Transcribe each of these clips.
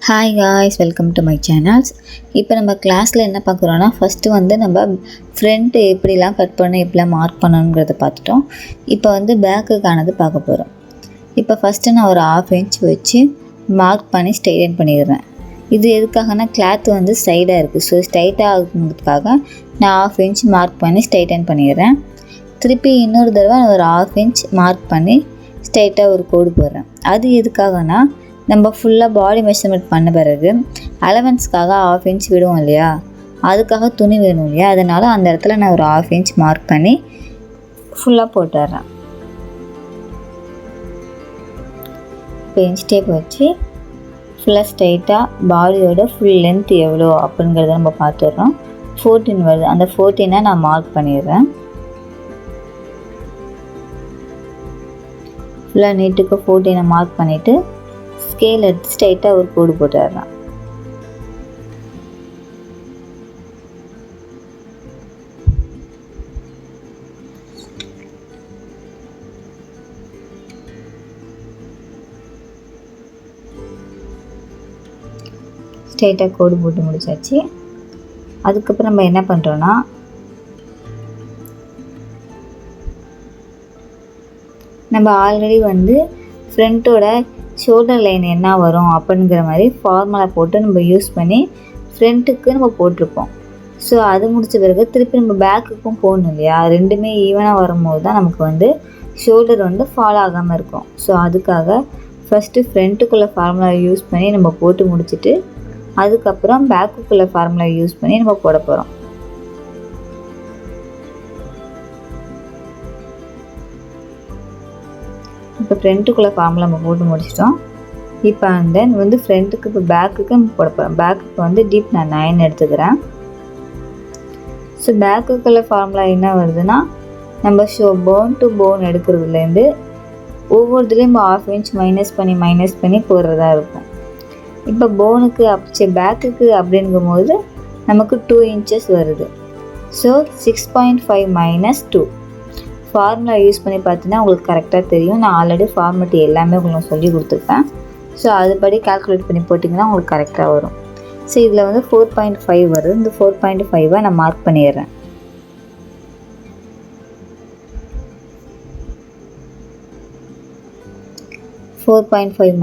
Hi guys, welcome to my channels. இப்போ நம்ம கிளாஸில் என்ன பார்க்குறோன்னா, ஃபஸ்ட்டு வந்து நம்ம ஃப்ரண்ட்டு எப்படிலாம் கட் பண்ணணும், எப்படிலாம் மார்க் பண்ணணுங்கிறத பார்த்துட்டோம். இப்போ வந்து பேக்குக்கானது பார்க்க போகிறோம். இப்போ ஃபஸ்ட்டு நான் ஒரு 1/2 இன்ச் வச்சு மார்க் பண்ணி ஸ்ட்ரைட்டன் பண்ணிடுறேன். இது எதுக்காகனா கிளாத் வந்து சைடாக இருக்குது, ஸோ ஸ்ட்ரைட்டாக ஆகுறதுக்காக நான் 1/2 இன்ச் மார்க் பண்ணி ஸ்ட்ரைட்டன் பண்ணிடுறேன். திருப்பி இன்னொரு தடவை நான் ஒரு 1/2 இன்ச் மார்க் பண்ணி ஸ்ட்ரைட்டாக ஒரு கோடு போடுறேன். அது எதுக்காகனா, நம்ம ஃபுல்லாக பாடி மெஷர்மெண்ட் பண்ண பிறகு அலவன்ஸ்க்காக 1/2 இன்ச் விடுவோம் இல்லையா, அதுக்காக துணி வேணும் இல்லையா, அதனால் அந்த இடத்துல நான் ஒரு 1/2 இன்ச் மார்க் பண்ணி ஃபுல்லாக போட்டுடுறேன். இப்போ இன்ச் டேப் வச்சு ஃபுல்லாக ஸ்ட்ரைட்டாக பாடியோட ஃபுல் லென்த் எவ்வளோ அப்படிங்கிறத நம்ம பார்த்துடுறோம். 14 வருது, அந்த 14 நான் மார்க் பண்ணிடுறேன். ஃபுல்லாக நீட்டுக்கு 14 மார்க் பண்ணிவிட்டு ஸ்கேல் எடுத்து ஸ்ட்ரைட்டாக ஒரு கோடு போட்டுடுறேன். ஸ்ட்ரைட்டாக கோடு போட்டு முடிச்சாச்சு. அதுக்கப்புறம் நம்ம என்ன பண்ணுறோன்னா, நம்ம ஆல்ரெடி வந்து ஃப்ரண்ட்டோட ஷோல்டர் லைன் என்ன வரும் அப்படிங்கிற மாதிரி ஃபார்முலா போட்டு நம்ம யூஸ் பண்ணி ஃப்ரண்ட்டுக்கு நம்ம போட்டிருப்போம். ஸோ அது முடித்த பிறகு திருப்பி நம்ம பேக்குக்கும் போகணும் இல்லையா, ரெண்டுமே ஈவனாக வரும்போது தான் நமக்கு வந்து ஷோல்டர் வந்து ஃபால் ஆகாமல் இருக்கும். ஸோ அதுக்காக ஃபஸ்ட்டு ஃப்ரண்ட்டுக்குள்ளே ஃபார்முலா யூஸ் பண்ணி நம்ம போட்டு முடிச்சுட்டு அதுக்கப்புறம் பேக்குக்குள்ளே ஃபார்முலா யூஸ் பண்ணி நம்ம போட போகிறோம். இப்போ ஃப்ரண்ட்டுக்குள்ளே ஃபார்முலா நம்ம போட்டு முடிச்சிட்டோம். இப்போ அண்ட் தென் வந்து ஃப்ரண்ட்டுக்கு இப்போ பேக்குக்கு நம்ம போட போகிறோம். பேக்குக்கு வந்து டீப் நான் 9 எடுத்துக்கிறேன். ஸோ பேக்குக்குள்ளே ஃபார்முலா என்ன வருதுன்னா, நம்ம போன் டு போன் எடுக்கிறதுலேருந்து ஒவ்வொருத்துலேயும் 1/2 இன்ச் மைனஸ் பண்ணி போடுறதா இருக்கும். இப்போ போனுக்கு பேக்குக்கு அப்படிங்கும்போது நமக்கு 2 இன்ச்சஸ் வருது. ஸோ 6.5 - 2 ஃபார்முலா யூஸ் பண்ணி பார்த்தீங்கன்னா உங்களுக்கு கரெக்டாக தெரியும். நான் ஆல்ரெடி ஃபார்மெட் எல்லாமே உங்களுக்கு சொல்லி கொடுத்துருப்பேன். ஸோ அதுபடி கால்குலேட் பண்ணி போட்டிங்கன்னா உங்களுக்கு கரெக்டாக வரும். ஸோ இதில் வந்து 4.5 வருது. இந்த 4.5 நான் மார்க் பண்ணிடுறேன்.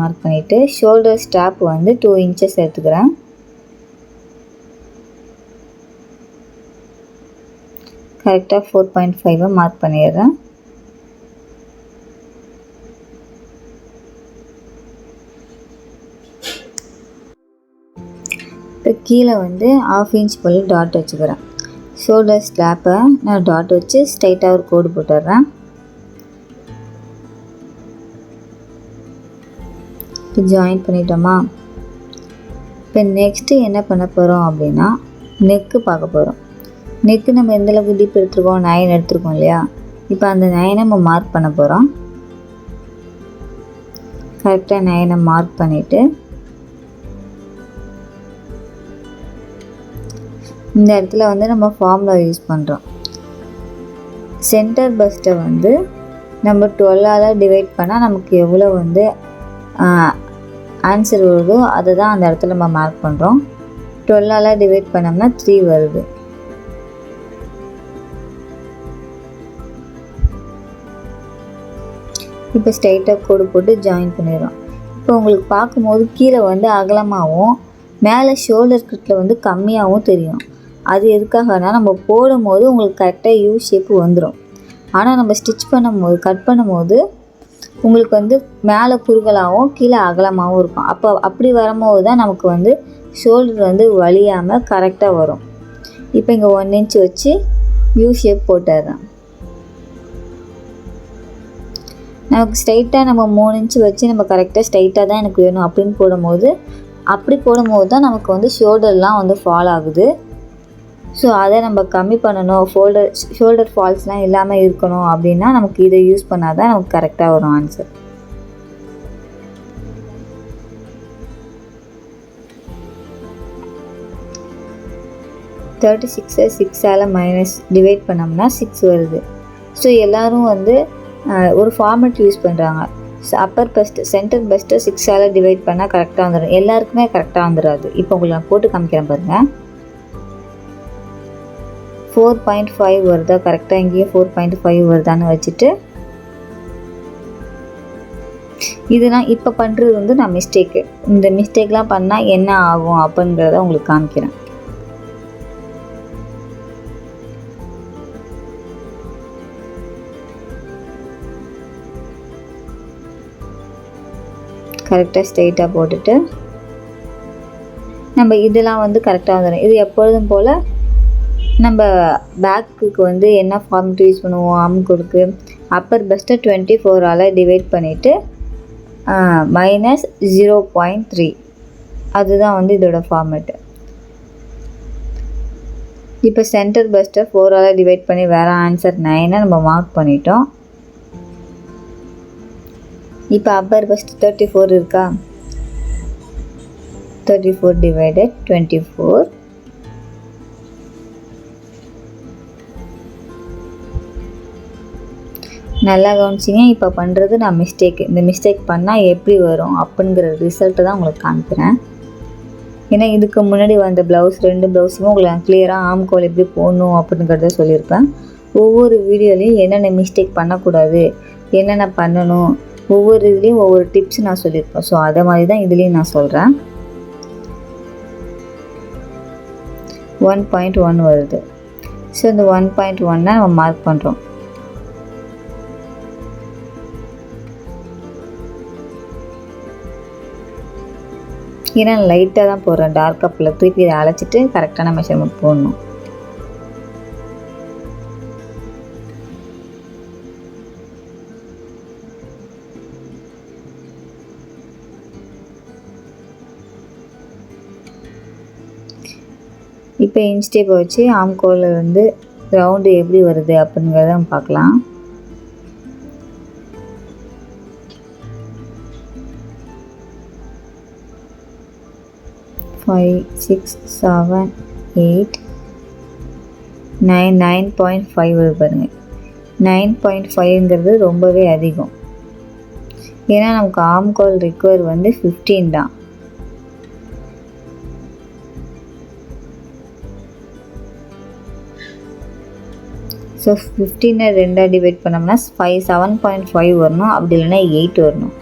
மார்க் பண்ணிவிட்டு ஷோல்டர் ஸ்ட்ராப் வந்து 2 இன்ச்சஸ் எடுத்துக்கிறேன். கரெக்டாக 4.5 மார்க் பண்ணிடுறேன். இப்போ கீழே வந்து 1/2 இன்ச் போல் டாட் வச்சுக்கிறேன். ஷோல்டர் ஸ்ட்ராப்பை நான் டாட் வச்சு ஸ்ட்ரைட்டாக ஒரு கோடு போட்டுடுறேன். இப்போ ஜாயின் பண்ணிட்டோமா. இப்போ நெக்ஸ்ட்டு என்ன பண்ண போகிறோம் அப்படின்னா, நெக்கு பார்க்க போகிறோம். நெக்கு நம்ம எந்தளவுக்கு டீப் எடுத்துருக்கோம், 9 எடுத்துருக்கோம் இல்லையா. இப்போ அந்த 9 நம்ம மார்க் பண்ண போகிறோம். கரெக்டாக 9 மார்க் பண்ணிவிட்டு இந்த இடத்துல வந்து நம்ம ஃபார்முலா யூஸ் பண்ணுறோம். சென்டர் பஸ்ட்டை வந்து நம்ம 12ஆல் டிவைட் பண்ணால் நமக்கு எவ்வளோ வந்து ஆன்சர் வருதோ அதை தான் அந்த இடத்துல நம்ம மார்க் பண்ணுறோம். 12ஆல் டிவைட் பண்ணோம்னா 3 வருது. இப்போ ஸ்ட்ரைட்டாக கோடு போட்டு ஜாயின் பண்ணிடுறோம். இப்போ உங்களுக்கு பார்க்கும்போது கீழே வந்து அகலமாகவும் மேலே ஷோல்டர் கிட்ட வந்து கம்மியாகவும் தெரியும். அது எதுக்காகனா, நம்ம போடும்போது உங்களுக்கு கரெக்டாக யூ ஷேப்பு வந்துடும். ஆனால் நம்ம ஸ்டிச் பண்ணும்போது கட் பண்ணும்போது உங்களுக்கு வந்து மேலே குறுகலாகவும் கீழே அகலமாகவும் இருக்கும். அப்படி வரும்போது தான் நமக்கு வந்து ஷோல்டர் வந்து வலியாமல் கரெக்டாக வரும். இப்போ இங்கே 1 இன்ச் வச்சு யூ ஷேப் போட்டுடுறேன். நமக்கு ஸ்ட்ரைட்டாக நம்ம 3 இன்ச்சு வச்சு நம்ம கரெக்டாக ஸ்ட்ரைட்டாக தான் எனக்கு வேணும் அப்படின்னு போடும்போது தான் நமக்கு வந்து ஷோல்டர்லாம் வந்து ஃபால் ஆகுது. ஸோ அதை நம்ம கம்மி பண்ணணும், ஷோல்டர் ஃபால்ஸ்லாம் இல்லாமல் இருக்கணும் அப்படின்னா நமக்கு இதை யூஸ் பண்ணால் தான் நமக்கு கரெக்டாக வரும் ஆன்சர். (36) 6ஆல் மைனஸ் டிவைட் பண்ணோம்னா 6 வருது. ஸோ எல்லோரும் வந்து ஒரு ஃபார்மெட் யூஸ் பண்ணுறாங்க. அப்பர் பெஸ்ட்டு சென்டர் பெஸ்ட்டு 6ஆல் டிவைட் பண்ணால் கரெக்டாக வந்துடும். எல்லாருக்குமே கரெக்டாக வந்துடாது. இப்போ உங்களுக்கு நான் போட்டு காமிக்கிறேன் பாருங்கள். 4.5 வருதா, கரெக்டாக இங்கேயே 4.5 வருதான்னு வச்சுட்டு இதெல்லாம் இப்போ பண்ணுறது வந்து நான் மிஸ்டேக்கு. இந்த மிஸ்டேக்லாம் பண்ணால் என்ன ஆகும் அப்படிங்கிறத உங்களுக்கு காமிக்கிறேன். கரெக்டாக ஸ்ட்ரெயிட்டாக போட்டுட்டு நம்ம இதெல்லாம் வந்து கரெக்டாக வந்துடும். இது எப்பொழுதும் போல் நம்ம பேக்குக்கு வந்து என்ன ஃபார்மெட் யூஸ் பண்ணுவோம், ஆம்கோலுக்கு அப்பர் பெஸ்ட்டை 24ஆல் டிவைட் பண்ணிவிட்டு -0.3 அதுதான் வந்து இதோட ஃபார்மெட்டு. இப்போ சென்டர் பெஸ்ட்டை 4ஆல் டிவைட் பண்ணி வேறு ஆன்சர் 9 நம்ம மார்க் பண்ணிட்டோம். இப்போ அப்பர் பெஸ்ட் 34 இருக்கா, 34 டிவைடட் 24 நல்லா கவனிச்சிங்க. இப்போ பண்ணுறது நான் மிஸ்டேக்கு. இந்த மிஸ்டேக் பண்ணால் எப்படி வரும் அப்படிங்கிற ரிசல்ட்டு தான் உங்களுக்கு காமிக்கிறேன். ஏன்னா இதுக்கு முன்னாடி வந்த ப்ளவுஸ் 2 ப்ளவுஸுமே உங்களுக்கு நான் கிளியராக ஆம்கோல் எப்படி போடணும் அப்படிங்கிறத சொல்லியிருப்பேன். ஒவ்வொரு வீடியோலையும் என்னென்ன மிஸ்டேக் பண்ணக்கூடாது, என்னென்ன பண்ணணும், ஒவ்வொரு இதுலேயும் ஒவ்வொரு டிப்ஸ் நான் சொல்லியிருப்பேன். ஸோ அதை மாதிரி தான் இதுலேயும் நான் சொல்கிறேன். 1.1 வருது. ஸோ இந்த 1.1 நம்ம மார்க் பண்ணுறோம். ஏன்னா லைட்டாக தான் போடுறேன், டார்க் அப்பில் திருப்பி இதை அழைச்சிட்டு கரெக்டான மெஷர்மெண்ட் போடணும். இப்போ இன்ஸ்டேப்பை வச்சு ஆம்கோலில் வந்து ரவுண்டு எப்படி வருது அப்படிங்கிறத நம்ம பார்க்கலாம். Five, 6, 7, 8, 9, 9.5 வருது பாருங்க. 9.5ங்கிறது ரொம்பவே அதிகம். ஏன்னா நமக்கு ஆம்கோல் ரிக்வயர் வந்து 15 தான். ஸோ 15 2ஆக டிவைட் பண்ணோம்னா 7.5 வரணும், அப்படி இல்லைன்னா 8 வரணும்.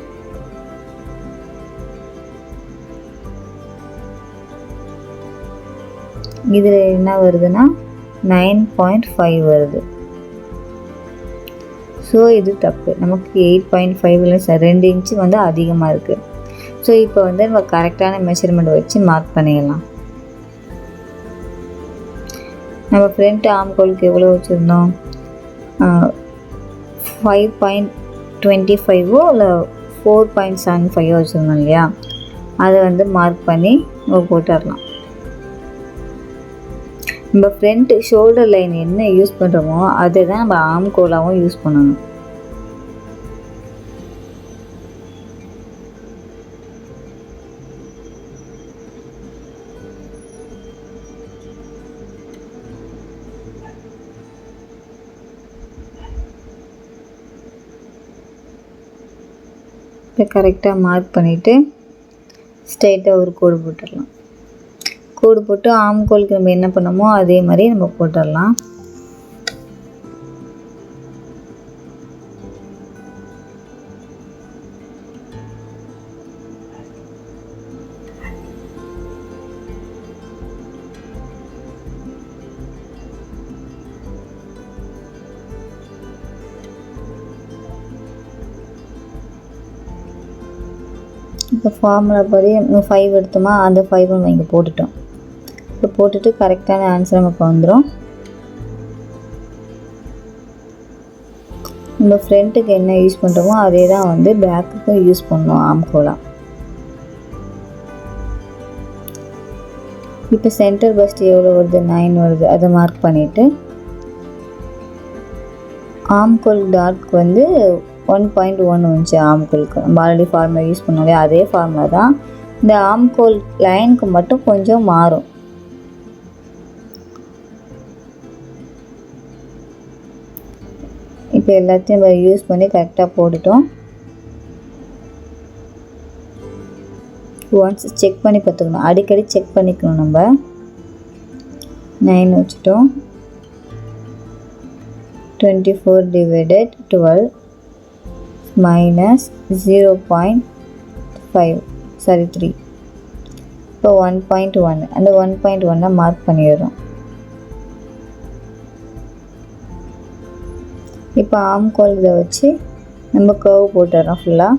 இதில் என்ன வருதுன்னா 9.5 வருது. ஸோ இது தப்பு. நமக்கு 8.5 2 இன்ச்சு வந்து அதிகமாக இருக்குது. ஸோ இப்போ வந்து நம்ம கரெக்டான மெஷர்மெண்ட் வச்சு மார்க் பண்ணிடலாம். நம்ம ஃப்ரண்ட் ஆம்கோலுக்கு எவ்வளோ வச்சுருந்தோம், 5.25 இல்லை 4.75 வச்சுருந்தோம் இல்லையா, அதை வந்து மார்க் பண்ணி நம்ம போட்டுடலாம். நம்ம ஃப்ரண்ட் ஷோல்டர் லைன் என்ன யூஸ் பண்ணுறோமோ அதை தான் நம்ம ஆம்கோலாகவும் யூஸ் பண்ணணும். இப்போ கரெக்டாக மார்க் பண்ணிவிட்டு ஸ்ட்ரைட்டாக ஒரு கோடு போட்டுடலாம். கோடு போட்டு ஆம்கோலுக்கு நம்ம என்ன பண்ணோமோ அதே மாதிரி நம்ம போட்டுடலாம். இப்போ ஃபார்முலா படி 5 எடுத்தோமா, அந்த 5 நம்ம இங்கே போட்டுட்டோம். இப்போ போட்டுட்டு கரெக்டான ஆன்சர் நமக்கு வந்துடும். நம்ம ஃப்ரண்ட்டுக்கு என்ன யூஸ் பண்ணுறோமோ அதே தான் வந்து பேக்குக்கும் யூஸ் பண்ணோம் ஆம்கோலா. இப்போ சென்டர் பஸ்ட் எவ்வளோ வருது, 9 வருது. அதை மார்க் பண்ணிவிட்டு ஆம்கோல் டார்க் வந்து 1.1 வந்துச்சு ஆம்கோலுக்கு. நம்ம ஆல்ரெடி ஃபார்முலா யூஸ் பண்ணோம், அதே ஃபார்முலா தான். இந்த ஆம்கோல் லைனுக்கு மட்டும் கொஞ்சம் மாறும். இப்போ எல்லாத்தையும் நம்ம யூஸ் பண்ணி கரெக்டாக போட்டுட்டோம். ஒன்ஸ் செக் பண்ணி பார்த்துக்கணும், அடிக்கடி செக் பண்ணிக்கணும். நம்ம 9 வச்சுட்டோம். 24 divided 12 minus 3. இப்போ 1.1, அந்த 1.1 மார்க் பண்ணிடுறோம். இப்போ ஆம்கோல் இதை வச்சு நம்ம கர்வ் போட்டுடுறோம் ஃபுல்லாக.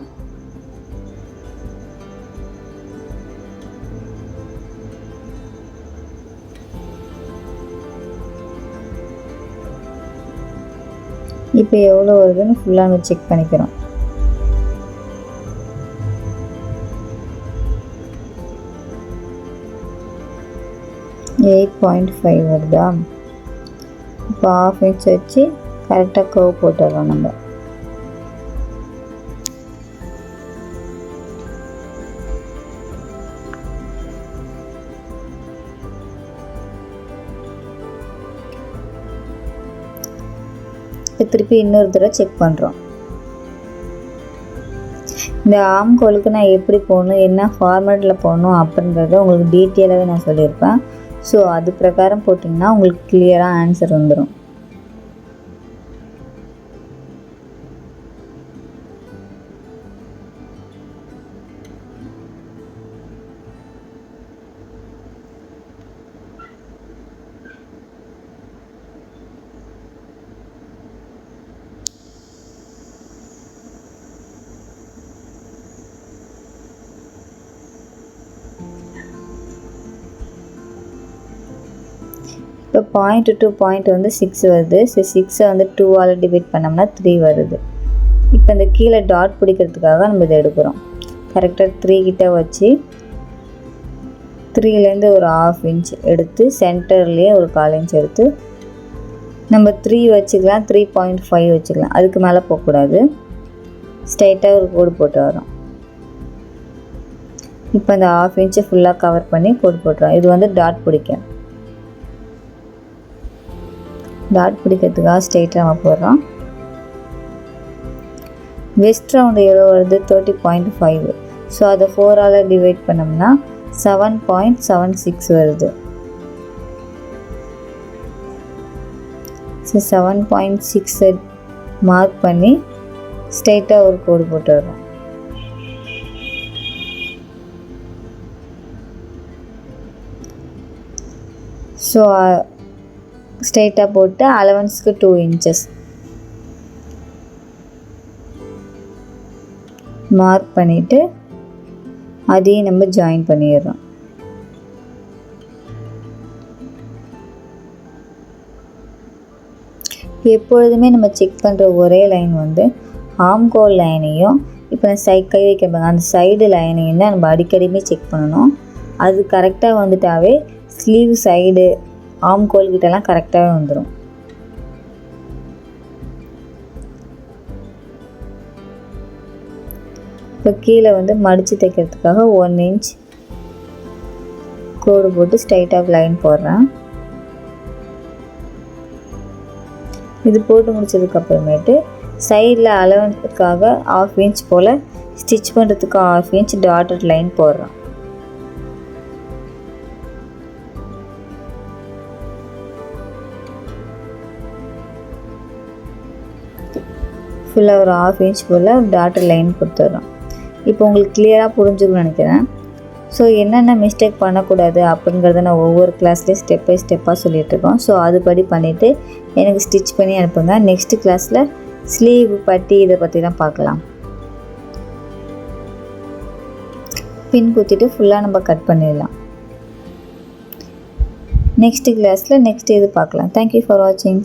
இப்போ எவ்வளோ வருதுன்னு ஃபுல்லாக நம்ம செக் பண்ணிக்கிறோம். .5 வருதா? இப்போ 1/2 inch வச்சு கரெக்டாக கர்வ் போட்டுடுறோம் நம்ம. திருப்பி இன்னொரு தடவை செக் பண்ணுறோம். இந்த ஆம்கோலுக்கு நான் எப்படி போகணும், என்ன ஃபார்மேட்டில் போகணும் அப்படின்றத உங்களுக்கு டீட்டெயிலாகவே நான் சொல்லியிருப்பேன். ஸோ அது பிரகாரம் போட்டிங்கன்னா உங்களுக்கு கிளியராக ஆன்சர் வந்துடும். இப்போ பாயிண்ட் டு பாயிண்ட் வந்து 6 வருது. ஸோ 6 வந்து 2ஆல் டிவைட் பண்ணோம்னா 3 வருது. இப்போ இந்த கீழே டாட் பிடிக்கிறதுக்காக நம்ம இதை எடுக்கிறோம். கரெக்டாக 3 கிட்ட வச்சு 3லேருந்து ஒரு 1/2 inch எடுத்து சென்டர்லேயே ஒரு 1/4 inch எடுத்து நம்ம 3 வச்சுக்கலாம், 3.5 வச்சுக்கலாம். அதுக்கு மேலே போகக்கூடாது. ஸ்ட்ரைட்டாக ஒரு கோடு போட்டு வரோம். இப்போ அந்த 1/2 inch ஃபுல்லாக கவர் பண்ணி கோடு போட்டுறோம். இது வந்து டாட் பிடிக்கும். டாட் பிடிக்கிறதுக்காக ஸ்ட்ரைட்டாக நம்ம போடுறோம். வெஸ்ட் ரவுண்டு எவ்வளோ வருது? 30.5. ஸோ அதை 4ஆல் டிவைட் பண்ணோம்னா 7.76 வருது. ஸோ 7.6 மார்க் பண்ணி ஸ்ட்ரைட்டாக ஒரு கோடு போட்டு வரோம். ஸோ ஸ்ட்ரைட்டாக போட்டு அலவன்ஸ்க்கு 2 inches மார்க் பண்ணிவிட்டு அதையும் நம்ம ஜாயின் பண்ணிடுறோம். எப்பொழுதுமே நம்ம செக் பண்ணுற ஒரே லைன் வந்து ஆம்கோல் லைனையும் இப்போ நான் கை வைக்க அந்த சைடு லைனையும் தான் நம்ம அடிக்கடியுமே செக் பண்ணணும். அது கரெக்டாக வந்துட்டாவே ஸ்லீவ் சைடு ஆம்கோல் கிட்டலாம் கரெக்டாகவே வந்துடும். இப்போ கீழே வந்து மடித்து தைக்கிறதுக்காக 1 inch கோடு போட்டு ஸ்ட்ரைட்டாக லைன் போடுறேன். இது போட்டு முடிச்சதுக்கப்புறமேட்டு சைடில் அலவன்ஸுக்காக 1/2 inch போல் ஸ்டிச் பண்ணுறதுக்கு 1/2 inch டாட்டட் லைன் போடுறேன். ஃபுல்லாக ஒரு 1/2 inch போல் டாட்டட் லைன் கொடுத்துட்றோம். இப்போ உங்களுக்கு கிளியராக புரிஞ்சுக்கணும்னு நினைக்கிறேன். ஸோ என்னென்ன மிஸ்டேக் பண்ணக்கூடாது அப்படிங்கிறத நான் ஒவ்வொரு கிளாஸ்லேயும் ஸ்டெப் பை ஸ்டெப்பாக சொல்லிகிட்ருக்கோம். ஸோ அதுபடி பண்ணிவிட்டு எனக்கு ஸ்டிச் பண்ணி அனுப்புங்க. நெக்ஸ்ட் கிளாஸில் ஸ்லீவ் பட்டி இதை பற்றி தான் பார்க்கலாம். பின் குத்திட்டு ஃபுல்லாக நம்ம கட் பண்ணிடலாம். நெக்ஸ்ட் கிளாஸில் நெக்ஸ்ட் இது பார்க்கலாம். தேங்க்யூ ஃபார் வாட்சிங்.